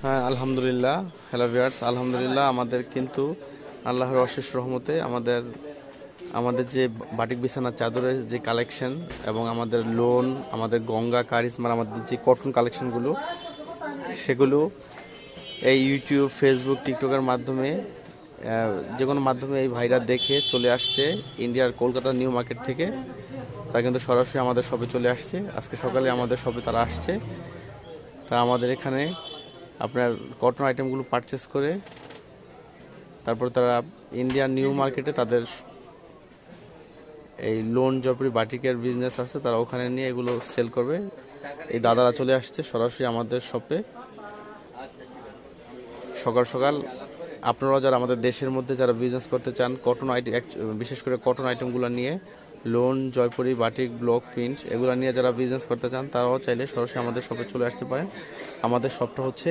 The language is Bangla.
হ্যাঁ, আলহামদুলিল্লাহ। হ্যালো ভিউয়ার্স, আলহামদুলিল্লাহ আমাদের কিন্তু আল্লাহর অশেষ রহমতে আমাদের আমাদের যে বাটিক বিছানার চাদরের যে কালেকশন এবং আমাদের লোন, আমাদের গঙ্গা কারিজমার আমাদের যে কটন কালেকশনগুলো, সেগুলো এই ইউটিউব, ফেসবুক, টিকটকের মাধ্যমে যে কোনো মাধ্যমে এই ভাইরা দেখে চলে আসছে ইন্ডিয়ার কলকাতা নিউ মার্কেট থেকে। তারা কিন্তু সরাসরি আমাদের শপে চলে আসছে। আজকে সকালে আমাদের শপে তারা আসছে। তা আমাদের এখানে আপনার কটন আইটেমগুলো পারচেস করে তারপর তারা ইন্ডিয়ান নিউ মার্কেটে তাদের এই লোন জপরি বাটিকের বিজনেস আছে, তারা ওখানে নিয়ে এগুলো সেল করবে। এই দাদারা চলে আসছে সরাসরি আমাদের শপে সকাল সকাল। আপনারাও যারা আমাদের দেশের মধ্যে যারা বিজনেস করতে চান কটন আইটেম, বিশেষ করে কটন আইটেমগুলো নিয়ে, loan, Jaipuri, batik, block print এগুলো নিয়ে যারা বিজনেস করতে চান তারাও চাইলে সরাসরি আমাদের শপে চলে আসতে পারেন। আমাদের শপটা হচ্ছে